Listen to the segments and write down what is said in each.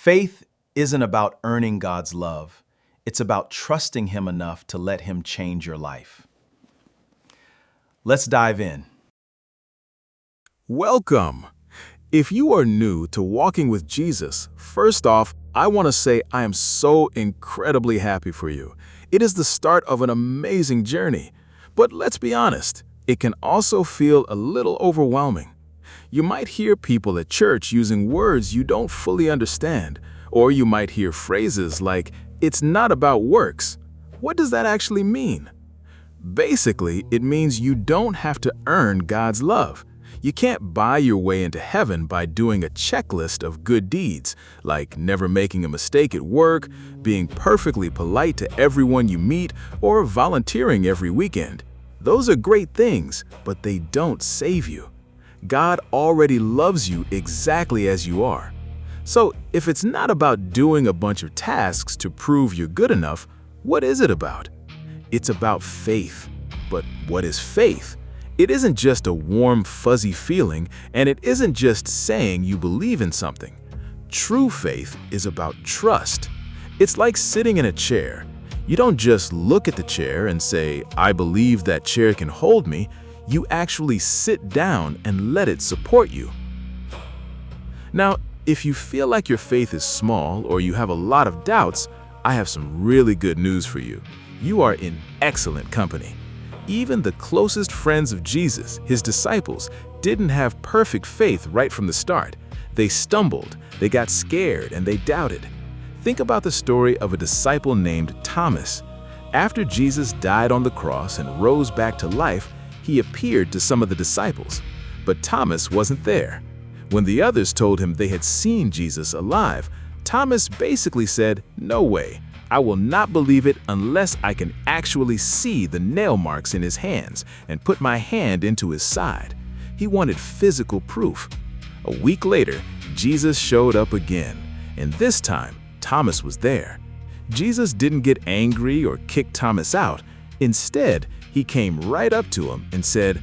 Faith isn't about earning God's love. It's about trusting Him enough to let Him change your life. Let's dive in. Welcome! If you are new to walking with Jesus, first off, I want to say I am so incredibly happy for you. It is the start of an amazing journey. But let's be honest, it can also feel a little overwhelming. You might hear people at church using words you don't fully understand, or you might hear phrases like, "It's not about works." What does that actually mean? Basically, it means you don't have to earn God's love. You can't buy your way into heaven by doing a checklist of good deeds, like never making a mistake at work, being perfectly polite to everyone you meet, or volunteering every weekend. Those are great things, but they don't save you. God already loves you exactly as you are. So, if it's not about doing a bunch of tasks to prove you're good enough, what is it about? It's about faith. But what is faith? It isn't just a warm, fuzzy feeling, and it isn't just saying you believe in something. True faith is about trust. It's like sitting in a chair. You don't just look at the chair and say, "I believe that chair can hold me." You actually sit down and let it support you. Now, if you feel like your faith is small or you have a lot of doubts, I have some really good news for you. You are in excellent company. Even the closest friends of Jesus, his disciples, didn't have perfect faith right from the start. They stumbled, they got scared, and they doubted. Think about the story of a disciple named Thomas. After Jesus died on the cross and rose back to life, he appeared to some of the disciples. But Thomas wasn't there. When the others told him they had seen Jesus alive, Thomas basically said, "No way. I will not believe it unless I can actually see the nail marks in his hands and put my hand into his side." He wanted physical proof. A week later, Jesus showed up again, and this time, Thomas was there. Jesus didn't get angry or kick Thomas out. Instead, he came right up to him and said,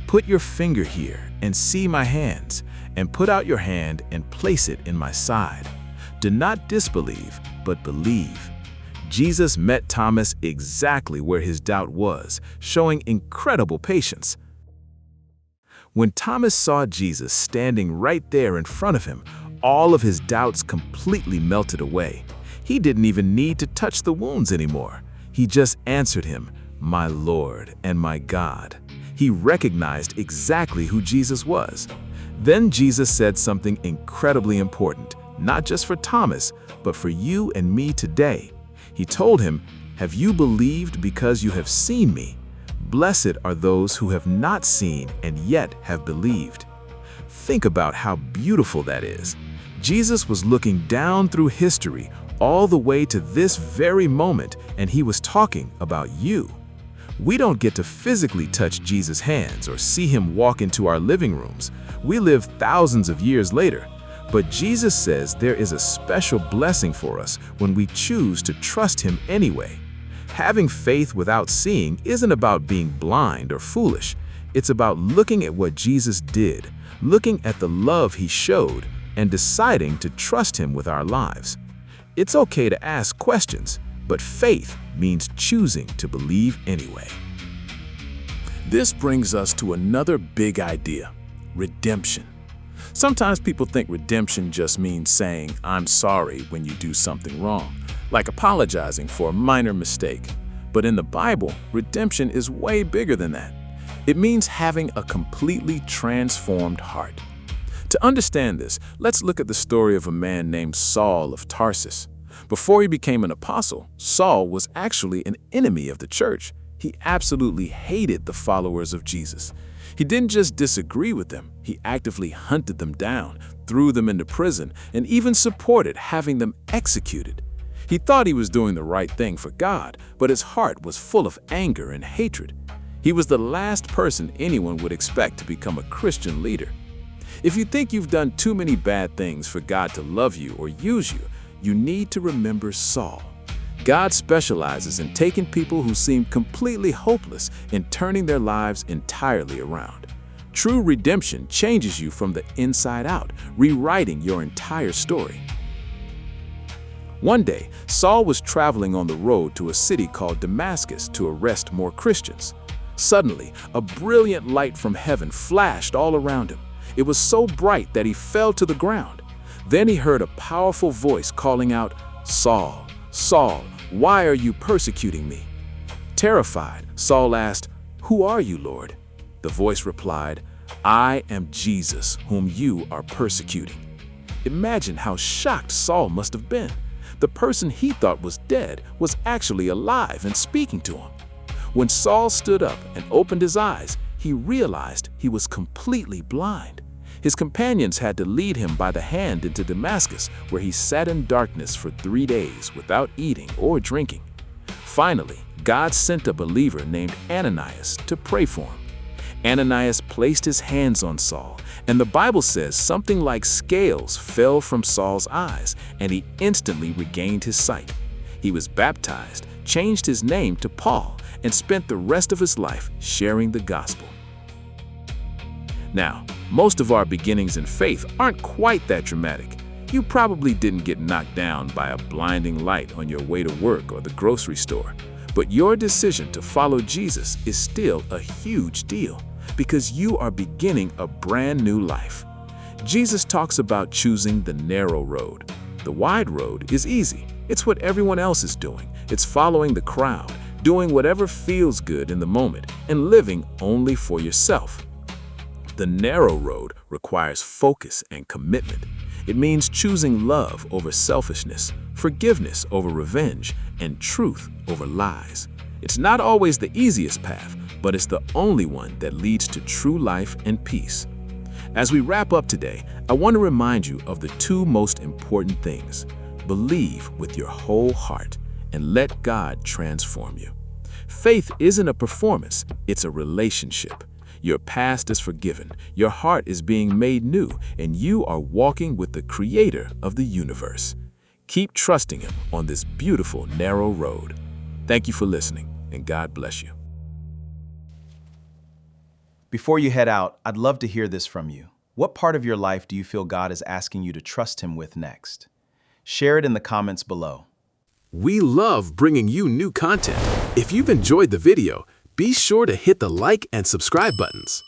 "Put your finger here and see my hands, and put out your hand and place it in my side. Do not disbelieve, but believe." Jesus met Thomas exactly where his doubt was, showing incredible patience. When Thomas saw Jesus standing right there in front of him, all of his doubts completely melted away. He didn't even need to touch the wounds anymore. He just answered him, "My Lord and my God." He recognized exactly who Jesus was. Then Jesus said something incredibly important, not just for Thomas, but for you and me today. He told him, "Have you believed because you have seen me? Blessed are those who have not seen and yet have believed." Think about how beautiful that is. Jesus was looking down through history all the way to this very moment, and he was talking about you. We don't get to physically touch Jesus' hands or see him walk into our living rooms. We live thousands of years later. But Jesus says there is a special blessing for us when we choose to trust him anyway. Having faith without seeing isn't about being blind or foolish. It's about looking at what Jesus did, looking at the love he showed, and deciding to trust him with our lives. It's okay to ask questions, but faith means choosing to believe anyway. This brings us to another big idea: redemption. Sometimes people think redemption just means saying, "I'm sorry" when you do something wrong, like apologizing for a minor mistake. But in the Bible, redemption is way bigger than that. It means having a completely transformed heart. To understand this, let's look at the story of a man named Saul of Tarsus. Before he became an apostle, Saul was actually an enemy of the church. He absolutely hated the followers of Jesus. He didn't just disagree with them, he actively hunted them down, threw them into prison, and even supported having them executed. He thought he was doing the right thing for God, but his heart was full of anger and hatred. He was the last person anyone would expect to become a Christian leader. If you think you've done too many bad things for God to love you or use you, you need to remember Saul. God specializes in taking people who seem completely hopeless and turning their lives entirely around. True redemption changes you from the inside out, rewriting your entire story. One day, Saul was traveling on the road to a city called Damascus to arrest more Christians. Suddenly, a brilliant light from heaven flashed all around him. It was so bright that he fell to the ground. Then he heard a powerful voice calling out, "Saul, Saul, why are you persecuting me?" Terrified, Saul asked, "Who are you, Lord?" The voice replied, "I am Jesus, whom you are persecuting." Imagine how shocked Saul must have been. The person he thought was dead was actually alive and speaking to him. When Saul stood up and opened his eyes, he realized he was completely blind. His companions had to lead him by the hand into Damascus, where he sat in darkness for 3 days without eating or drinking. Finally, God sent a believer named Ananias to pray for him. Ananias placed his hands on Saul, and the Bible says something like scales fell from Saul's eyes, and he instantly regained his sight. He was baptized, changed his name to Paul, and spent the rest of his life sharing the gospel. Now, most of our beginnings in faith aren't quite that dramatic. You probably didn't get knocked down by a blinding light on your way to work or the grocery store. But your decision to follow Jesus is still a huge deal because you are beginning a brand new life. Jesus talks about choosing the narrow road. The wide road is easy. It's what everyone else is doing. It's following the crowd, doing whatever feels good in the moment, and living only for yourself. The narrow road requires focus and commitment. It means choosing love over selfishness, forgiveness over revenge, and truth over lies. It's not always the easiest path, but it's the only one that leads to true life and peace. As we wrap up today, I want to remind you of the 2 most important things. Believe with your whole heart and let God transform you. Faith isn't a performance, it's a relationship. Your past is forgiven, your heart is being made new, and you are walking with the Creator of the universe. Keep trusting Him on this beautiful, narrow road. Thank you for listening, and God bless you. Before you head out, I'd love to hear this from you. What part of your life do you feel God is asking you to trust Him with next? Share it in the comments below. We love bringing you new content. If you've enjoyed the video, be sure to hit the like and subscribe buttons.